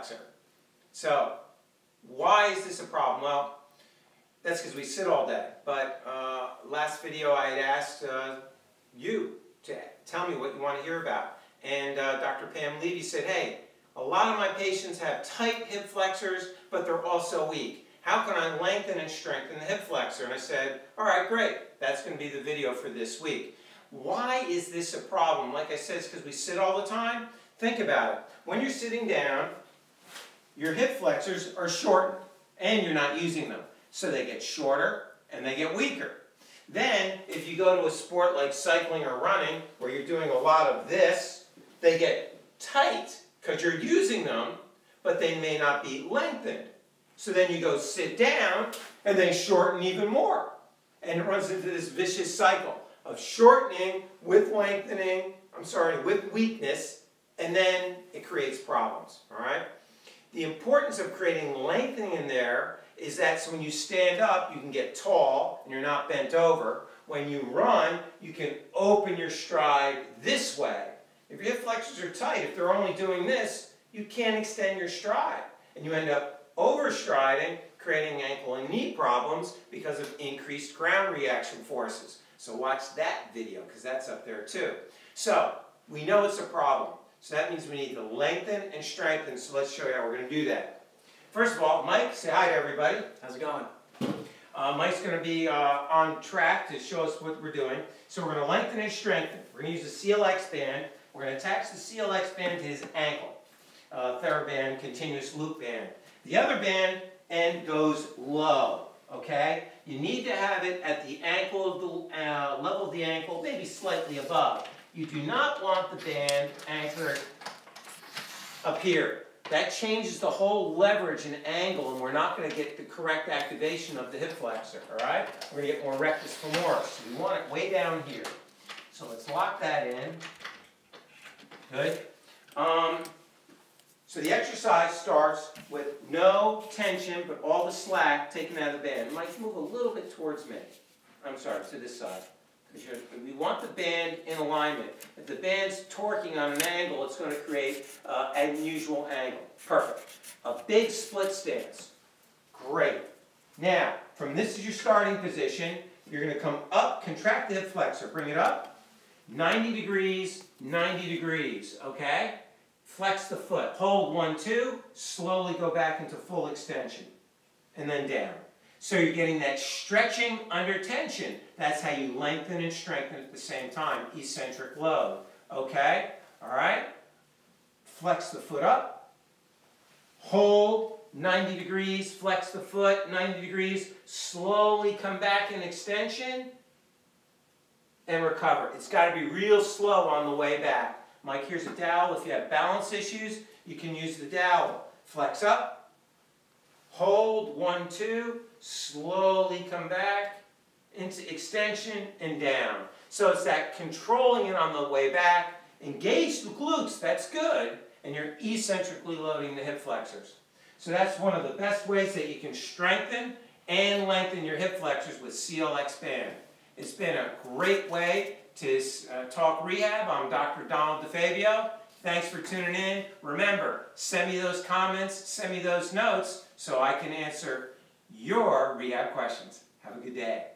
flexor. So, why is this a problem? Well, that's because we sit all day. But last video I had asked you to tell me what you want to hear about. And Dr. Pam Levy said, hey, a lot of my patients have tight hip flexors, but they're also weak. How can I lengthen and strengthen the hip flexor? And I said, all right, great. That's going to be the video for this week. Why is this a problem? Like I said, it's because we sit all the time. Think about it. When you're sitting down, your hip flexors are shortened, and you're not using them. So they get shorter, and they get weaker. Then, if you go to a sport like cycling or running, where you're doing a lot of this, they get tight, because you're using them, but they may not be lengthened. So then you go sit down, and they shorten even more. And it runs into this vicious cycle of shortening with lengthening, with weakness, and then it creates problems, all right? The importance of creating lengthening in there is that so when you stand up, you can get tall and you're not bent over. When you run, you can open your stride this way. If your hip flexors are tight, if they're only doing this, you can't extend your stride. And you end up overstriding, creating ankle and knee problems because of increased ground reaction forces. So watch that video because that's up there too. So we know it's a problem. So that means we need to lengthen and strengthen. So let's show you how we're going to do that. First of all, Mike, say hi to everybody. How's it going? Mike's going to be on track to show us what we're doing. So we're going to lengthen and strengthen. We're going to use the CLX band. We're going to attach the CLX band to his ankle. TheraBand continuous loop band. The other band end goes low. Okay? You need to have it at the ankle of the level of the ankle, maybe slightly above. You do not want the band anchored up here. That changes the whole leverage and angle, and we're not going to get the correct activation of the hip flexor, all right? We're going to get more rectus femoris. So we want it way down here. So let's lock that in. Good. So the exercise starts with no tension, but all the slack taken out of the band. Mike, move a little bit towards me. I'm sorry, to this side. We want the band in alignment. If the band's torquing on an angle, it's going to create an unusual angle. Perfect. A big split stance. Great. Now, from this is your starting position, you're going to come up, contract the hip flexor. Bring it up. 90 degrees, 90 degrees. Okay? Flex the foot. Hold 1, 2. Slowly go back into full extension. And then down. So you're getting that stretching under tension. That's how you lengthen and strengthen at the same time. Eccentric load. Okay? All right? Flex the foot up. Hold 90 degrees. Flex the foot 90 degrees. Slowly come back in extension. And recover. It's got to be real slow on the way back. Mike, here's a dowel. If you have balance issues, you can use the dowel. Flex up. Hold 1, 2. Slowly come back into extension and down. So it's that controlling it on the way back. Engage the glutes, that's good. And you're eccentrically loading the hip flexors. So that's one of the best ways that you can strengthen and lengthen your hip flexors with CLX band. It's been a great way to talk rehab. I'm Dr. Donald DeFabio. Thanks for tuning in. Remember, send me those comments, send me those notes so I can answer your rehab questions. Have a good day.